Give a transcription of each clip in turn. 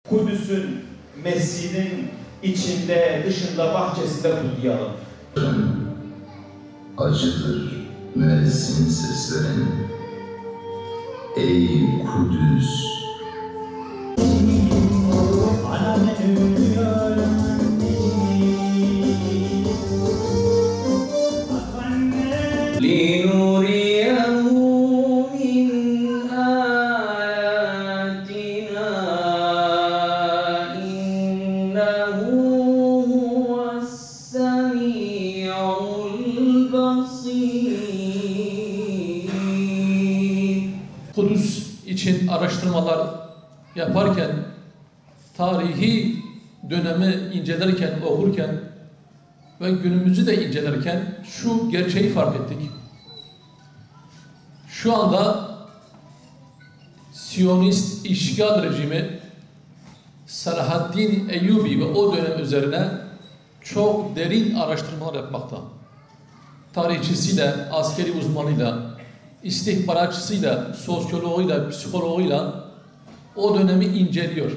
Kudüs'ün, mescidin içinde, dışında, bahçesinde kutlayalım. Acıdır müezzin seslerin, ey Kudüs! Kudüs için araştırmalar yaparken, tarihi dönemi incelerken, okurken ve günümüzü de incelerken şu gerçeği fark ettik. Şu anda Siyonist işgal rejimi Selahaddin Eyyubi ve o dönem üzerine çok derin araştırmalar yapmakta. Tarihçisiyle, askeri uzmanıyla, istihbaratçısıyla, sosyoloğuyla, psikoloğuyla o dönemi inceliyor.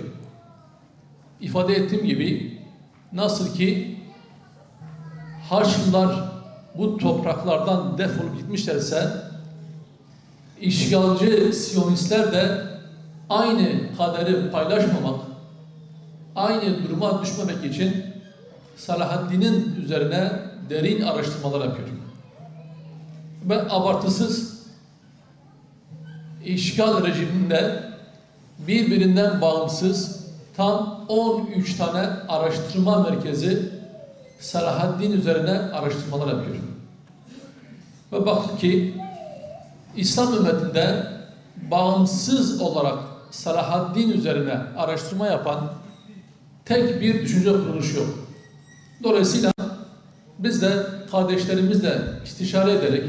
İfade ettiğim gibi nasıl ki Haçlılar bu topraklardan defolup gitmişlerse işgalci Siyonistler de aynı kaderi paylaşmamak, aynı duruma düşmemek için Selahaddin'in üzerine derin araştırmalar yapıyor. Ve abartısız işgal rejiminde birbirinden bağımsız tam 13 tane araştırma merkezi Selahaddin üzerine araştırmalar yapıyor. Ve baktık ki İslam ümmetinde bağımsız olarak Selahaddin üzerine araştırma yapan tek bir düşünce kuruluşu yok. Dolayısıyla biz de kardeşlerimizle istişare ederek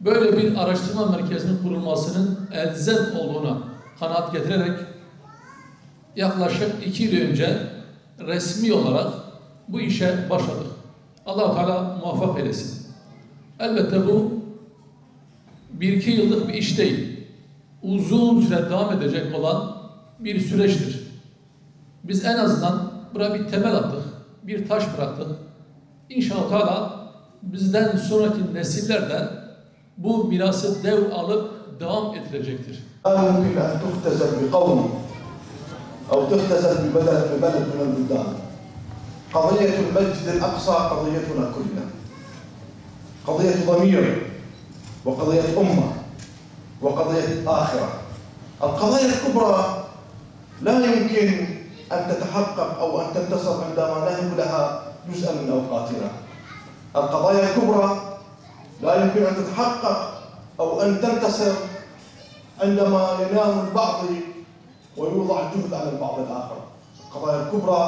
böyle bir araştırma merkezinin kurulmasının elzem olduğuna kanaat getirerek yaklaşık 2 yıl önce resmi olarak bu işe başladık. Allah-u Teala muvaffak eylesin. Elbette bu 1-2 yıllık bir iş değil. Uzun süre devam edecek olan bir süreçtir. Biz en azından buraya bir temel attık, bir taş bıraktık. İnşallah Teala bizden sonraki nesiller de bu mirası dev alıp devam ettirecektir. ممكن أن تختزل بقوم أو تختزل ببلد من البلدان. قضية المسجد الأقصى قضيتنا كلنا. قضية ضمير وقضية أمة وقضية آخرة. القضايا الكبرى لا يمكن أن تتحقق أو أن تنتصر عندما نهب لها جزءا من أوقاتنا. القضايا الكبرى لا يمكن أن تتحقق أو أن تنتصر عندما ينام البعض ويوضع الجهد على البعض الآخر. القضايا الكبرى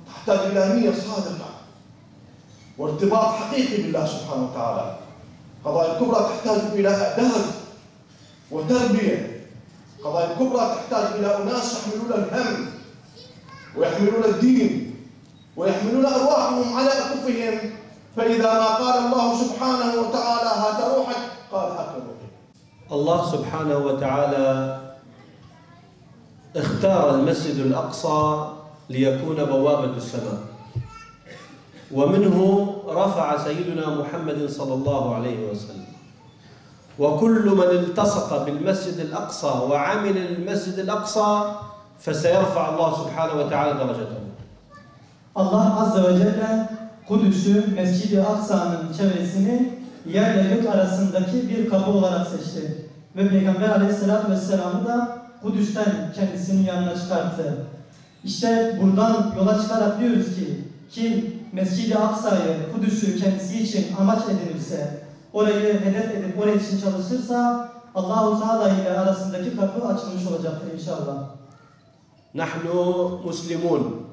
تحتاج إلى نية صادقة وارتباط حقيقي بالله سبحانه وتعالى. القضايا الكبرى تحتاج إلى إعداد وتربية. القضايا الكبرى تحتاج إلى أناس يحملون الهم ويحملون الدين ويحملون أرواحهم على أكفهم. فإذا ما قال الله سبحانه وتعالى هات روحك قال هات روحك. الله سبحانه وتعالى اختار المسجد الأقصى ليكون بوابة السماء، ومنه رفع سيدنا محمد صلى الله عليه وسلم. وكل من التصق بالمسجد الأقصى وعمل المسجد الأقصى فسيرفع الله سبحانه وتعالى درجته. Allah Azze ve Celle Kudüs'ü, Mescid-i Aksa'nın çevresini yerle gök arasındaki bir kapı olarak seçti. Ve Peygamber Aleyhisselatü Vesselam'ı da Kudüs'ten kendisinin yanına çıkarttı. İşte buradan yola çıkarak diyoruz ki kim Mescid-i Aksa'yı, Kudüs'ü kendisi için amaç edinirse, orayı hedef edip oraya için çalışırsa Allah-u Teala ile arasındaki kapı açılmış olacaktır inşallah. Nahnu muslimun.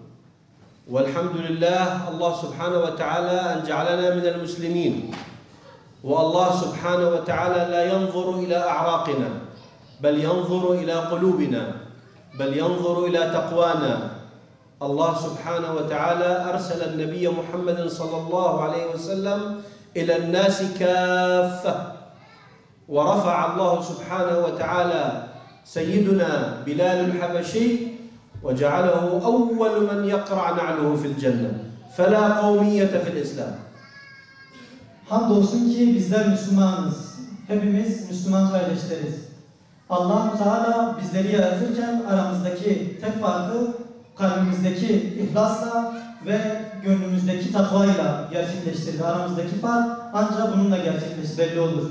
والحمد لله الله سبحانه وتعالى أن جعلنا من المسلمين. والله سبحانه وتعالى لا ينظر إلى أعراقنا بل ينظر إلى قلوبنا بل ينظر إلى تقوانا. الله سبحانه وتعالى أرسل النبي محمد صلى الله عليه وسلم إلى الناس كافة. ورفع الله سبحانه وتعالى سيدنا بلال الحبشي وجعله أول من يقرع نعله في الجنة فلا قومية في الإسلام. Hamdolsun ki bizler Müslümanız. Hepimiz Müslüman kardeşleriz. Allah Teala bizleri yaratırken aramızdaki tek farkı kalbimizdeki ihlasla ve gönlümüzdeki takvayla gerçekleştirdi. Aramızdaki fark ancak bununla gerçekleşir, belli olur.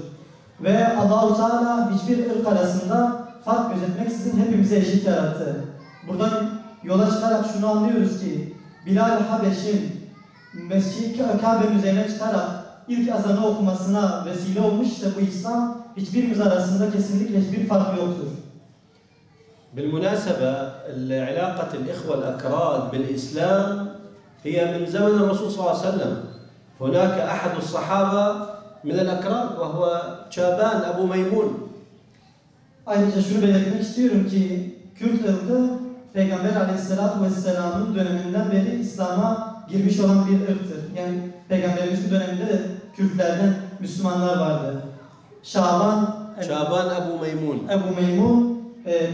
Ve Allah-u Teala hiçbir ırk arasında fark gözetmeksizin hepimize eşit yarattı. Buradan yola çıkarak şunu anlıyoruz ki Bilal-i Habeş'in Mescid-i Kabe'nin üzerine çıkarak ilk azanı okumasına vesile olmuşsa bu İslam hiçbirimiz arasında kesinlikle hiçbir fark yoktur. بالمناسبة علاقة الإخوة الأكراد بالإسلام هي من زمن الرسول صلى الله عليه وسلم. هناك أحد الصحابة من الأكراد وهو شابان أبو ميمون. Ayrıca şunu belirtmek istiyorum ki Kürt ırkı Peygamber Aleyhisselatü Vesselam'ın döneminden beri İslam'a girmiş olan bir ırktır. Yani Peygamberimizin döneminde de Kürtlerden Müslümanlar vardı. Şaban Ebu Meymun. Ebu Meymun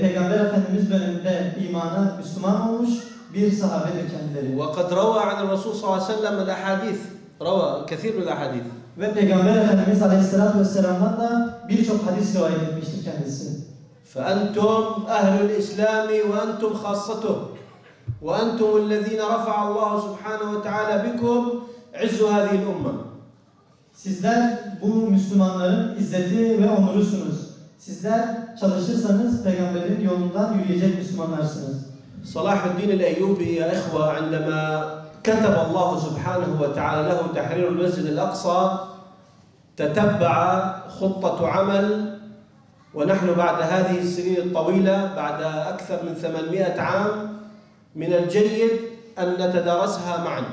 Peygamber Efendimiz döneminde imana Müslüman olmuş bir sahabedir kendileri. وقد روى عن الرسول صلى الله عليه وسلم الأحاديث روى كثير من الأحاديث. Ve Peygamber Efendimiz Aleyhisselatü Vesselam'dan da birçok hadis rivayet etmiştir kendisi. فأنتم أهل الإسلام وأنتم خاصته وأنتم الذين رفع الله سبحانه وتعالى بكم عز هذه الأمة. Sizler bu Müslümanların izzeti ve onurusunuz. Sizler çalışırsanız Peygamberin yolundan yürüyecek Müslümanlarsınız. صلاح الدين الأيوبي يا إخوة عندما كتب الله سبحانه وتعالى له تحرير المسجد الأقصى تتبع خطة عمل ونحن بعد هذه السنين الطويلة بعد أكثر من 800 عام من الجيد أن نتدارسها معا.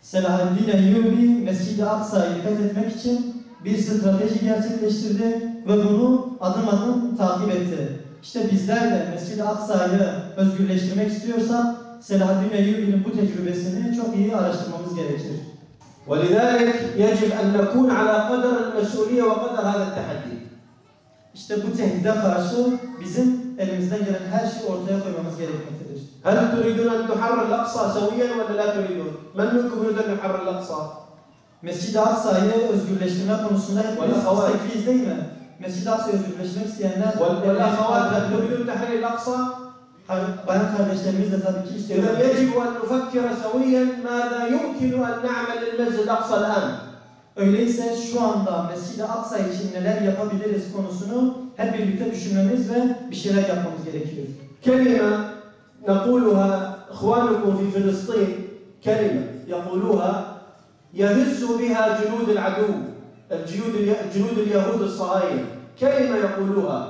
Selahaddin Eyyubi Mescid-i Aksa'yı fethetmek için bir strateji gerçekleştirdi ve bunu adım adım takip etti. İşte bizler de Mescid-i Aksa'yı özgürleştirmek istiyorsak Selahaddin Eyyubi'nin bu tecrübesini çok iyi araştırmamız gerekir. ولذلك يجب أن نكون على قدر المسؤولية وقدر هذا التحدي. İşte bu tehdide karşı bizim elimizden gelen her şeyi ortaya koymamız gerekmektedir. هل تريدون أن تحرر الأقصى سويا ولا لا تريدون؟ من منكم يريد أن يحرر الأقصى؟ Mescid-i Aksa'yı özgürleştirme konusunda hepimiz istekliyiz değil mi? Mescid-i Aksa'yı özgürleştirmek isteyenler والأخوات هل تريدون تحرير الأقصى؟ bayan kardeşlerimiz de tabii ki istiyorlar. إذا يجب أن نفكر سويا ماذا يمكن أن نعمل للمسجد الأقصى الآن. Öyleyse şu anda Mescid-i Aksa için neler yapabiliriz konusunu hep birlikte düşünmemiz ve bir şeyler yapmamız gerekiyor. كلمة نقولها إخوانكم في فلسطين كلمة يقولوها يهز بها جنود العدو جنود اليهود الصهاينة كلمة يقولوها.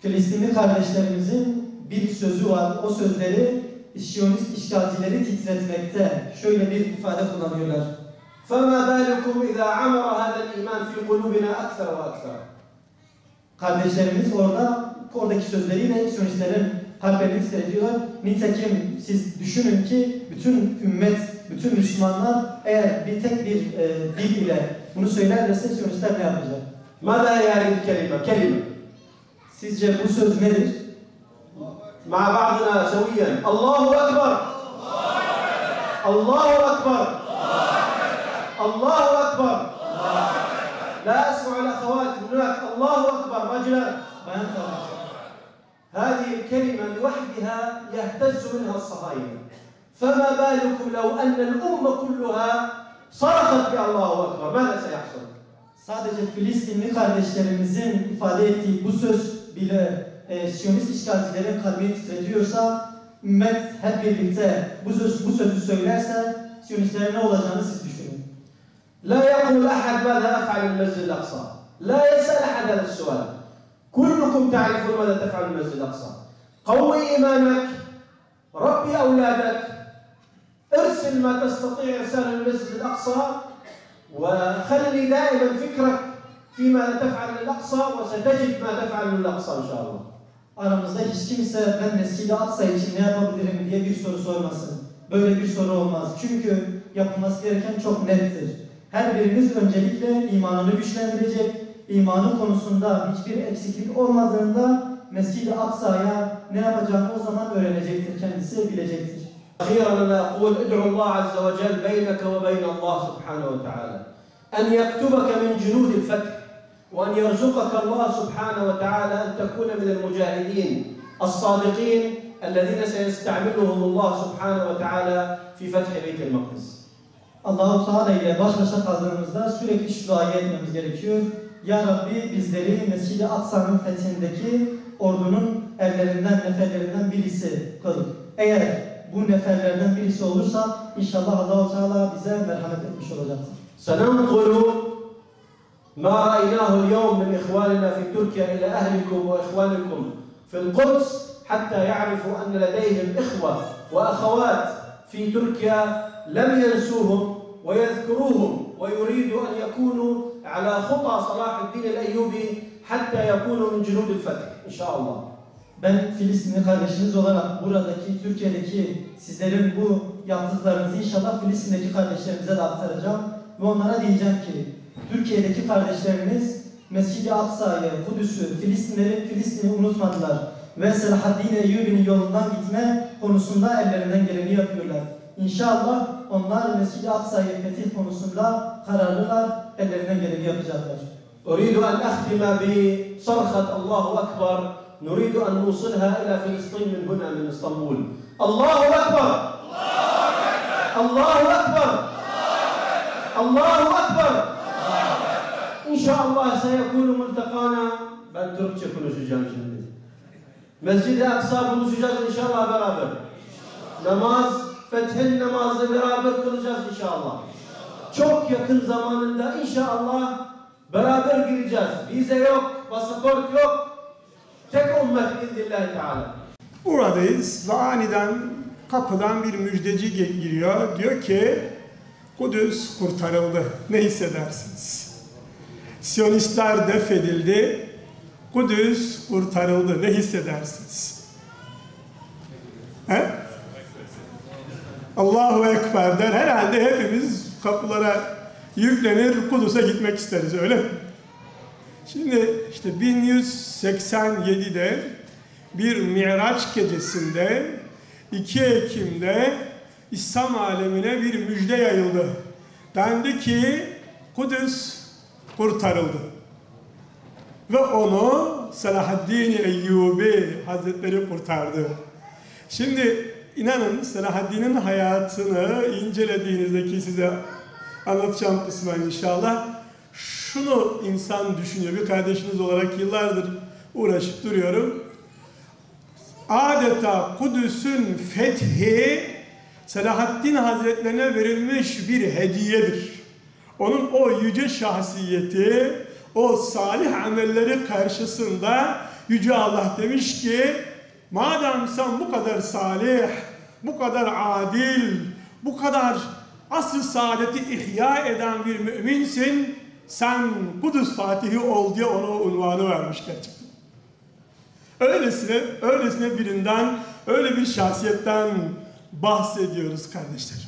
Filistinli kardeşlerimizin bir sözü var. O sözleri Siyonist işgalcileri titretmekte. Şöyle bir ifade kullanıyorlar. فما بالكم إذا عمر هذا الإيمان في قلوبنا أكثر وأكثر. Kardeşlerimiz oradaki sözleriyle Siyonistlerin harplerini titretiyorlar. Nitekim siz düşünün ki bütün ümmet, bütün Müslümanlar eğer bir tek bir dil ile bunu söylerlerse Siyonistler ne yapacak? ماذا يعني الكلمة؟ كلمة. Sizce bu söz nedir? مع بعضنا سويا الله أكبر الله أكبر الله أكبر لا أسمع الأخوات هناك الله أكبر رجلا. هذه الكلمة لوحدها يهتز منها الصهاينة فما بالكم لو أن الأمة كلها صرخت بالله أكبر ماذا سيحصل؟ Sadece Filistinli kardeşlerimizin ifade ettiği bu söz bile Siyonist işgalcilerin kalbini titretiyorsa ümmet hep birlikte bu sözü söylerse Siyonistlerin ne olacağını siz düşünün. لا يقول أحد ماذا أفعل المسجد الأقصى لا يسأل أحد هذا السؤال كلكم تعرفون ماذا تفعل المسجد الأقصى قوي إيمانك ربي أولادك ارسل ما تستطيع إرسال المسجد الأقصى وخلي دائما فكرك فيما تفعل للأقصى وستجد ما تفعل للأقصى إن شاء الله. Aramızda hiç kimse ben Mescid-i Aksa için ne yapabilirim diye bir soru sormasın. Böyle bir soru olmaz. Çünkü yapılması gereken çok nettir. Her birimiz öncelikle imanını güçlendirecek, imanı konusunda hiçbir eksiklik olmadığında Mescid-i Aksa'ya ne yapacağını o zaman öğrenecektir, kendisi bilecektir. أخيرا أنا أقول ادعو الله عز وجل بينك وبين الله سبحانه وتعالى أن يكتبك من جنود الفتح وأن يرزقك الله سبحانه وتعالى أن تكون من المجاهدين الصادقين الذين سيستعملهم الله سبحانه وتعالى في فتح بيت المقدس. Allah-u Teala ile baş başa kaldığımızda sürekli şu duayı etmemiz gerekiyor. Ya Rabbi bizleri Mescid-i Aksa'nın fethindeki ordunun erlerinden, neferlerinden birisi kıl. Eğer bu neferlerden birisi olursa inşallah Allah-u Teala bize merhamet etmiş olacaktır. سننقل ما رأيناه اليوم من إخواننا في تركيا إلى أهلكم وإخوانكم في القدس حتى يعرفوا أن لديهم إخوة وأخوات في تركيا لم ينسوهم ويذكروهم ويريدوا أن يكونوا على خطى صلاح الدين الأيوبي حتى يكونوا من جنود الفتح إن شاء الله. Ben Filistinli kardeşiniz olarak buradaki, Türkiye'deki sizlerin bu yaptıklarınızı inşallah Filistin'deki kardeşlerimize de aktaracağım. Ve onlara diyeceğim ki, Türkiye'deki kardeşleriniz Mescid-i Aksa'yı, Kudüs'ü, Filistin'i unutmadılar. Ve Selahaddin Eyyubi'nin yolundan gitme konusunda ellerinden geleni yapıyorlar. İnşallah onlar Mescid-i Aksa'yı fetih konusunda kararlılar, ellerinden geleni yapacaklar. أريد أن أختم بصرخة الله أكبر نريد أن نوصلها إلى فلسطين من هنا من اسطنبول. الله أكبر الله أكبر الله أكبر إن شاء الله سيكون ملتقانا. Ben Türkçe konuşacağım şimdi. Mescid-i Aksa buluşacağız inşallah beraber. Namaz, fethin namazı beraber kılacağız inşallah. Çok yakın zamanında inşallah beraber gireceğiz. Vize yok, pasaport yok. Tek ümmet biiznillahü teala. Buradayız ve aniden kapıdan bir müjdeci giriyor. Diyor ki Kudüs kurtarıldı. Ne hissedersiniz? Siyonistler defedildi. Kudüs kurtarıldı. Ne hissedersiniz? He? Allahu Ekber der. Herhalde hepimiz kapılara yüklenir, Kudüs'e gitmek isteriz, öyle mi? Şimdi işte 1187'de bir Miraç gecesinde 2 Ekim'de İslam alemine bir müjde yayıldı. Dendi ki Kudüs kurtarıldı. Ve onu Selahaddin Eyyubi Hazretleri kurtardı. Şimdi inanın Selahaddin'in hayatını incelediğinizde, ki size anlatacağım kısmen inşallah, şunu insan düşünüyor. Bir kardeşiniz olarak yıllardır uğraşıp duruyorum. Adeta Kudüs'ün fethi Selahaddin Hazretlerine verilmiş bir hediyedir. Onun o yüce şahsiyeti, o salih amelleri karşısında Yüce Allah demiş ki, madem sen bu kadar salih, bu kadar adil, bu kadar asr-ı saadeti ihya eden bir müminsin, sen Kudüs Fatihi ol diye ona unvanı vermiş gerçekten. Öylesine birinden, öyle bir şahsiyetten bahsediyoruz kardeşlerim.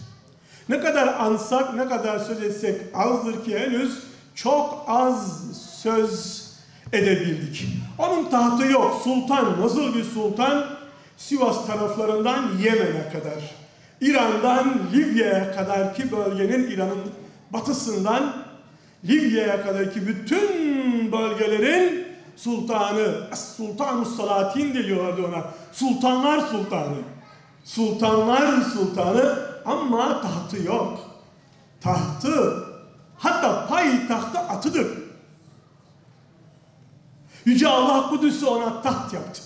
Ne kadar ansak, ne kadar söz etsek azdır ki henüz çok az söz edebildik. Onun tahtı yok. Sultan, nasıl bir sultan? Sivas taraflarından Yemen'e kadar, İran'dan Libya'ya kadar ki bölgenin, İran'ın batısından Libya'ya kadar ki bütün bölgelerin sultanı, Sultanus Salatin diyorlardı ona. Sultanlar sultanı. Sultanlar sultanı ama tahtı yok. Tahtı, hatta payitahtı atıdır. Yüce Allah Kudüs'ü ona taht yaptı.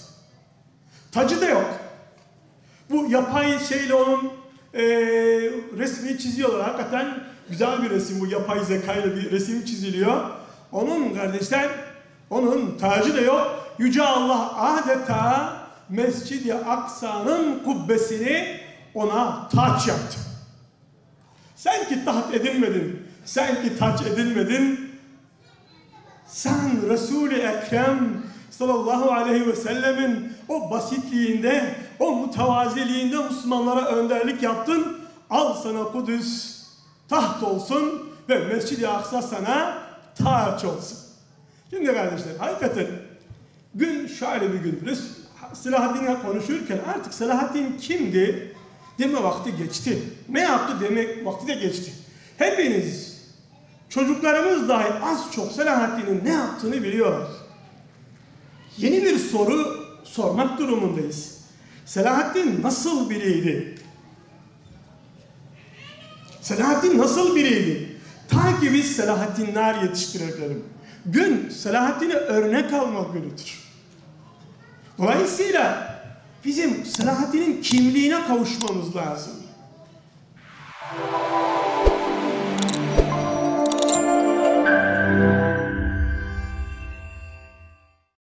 Tacı da yok. Bu yapay şeyle onun resmini çiziyorlar. Hakikaten güzel bir resim, bu yapay zekayla bir resim çiziliyor. Onun kardeşler, onun tacı da yok. Yüce Allah adeta Mescid-i Aksa'nın kubbesini ona taç yaptı. Sen ki taht edinmedin, sen ki taç edinmedin, sen Resul-i Ekrem sallallahu aleyhi ve sellemin o basitliğinde, o mütevaziliğinde Müslümanlara önderlik yaptın. Al sana Kudüs taht olsun ve Mescid-i Aksa sana taç olsun. Şimdi kardeşler, hakikaten Gün şöyle bir gün. Selahaddin'le konuşurken artık Selahaddin kimdi deme vakti geçti. Ne yaptı demek vakti de geçti. Hepiniz, çocuklarımız dahi az çok Selahaddin'in ne yaptığını biliyorlar. Yeni bir soru sormak durumundayız. Selahaddin nasıl biriydi? Selahaddin nasıl biriydi? Ta ki biz Selahaddinler yetiştirebilirim. Gün Selahaddin'e örnek almak günüdür. Dolayısıyla bizim Selahaddin'in kimliğine kavuşmamız lazım.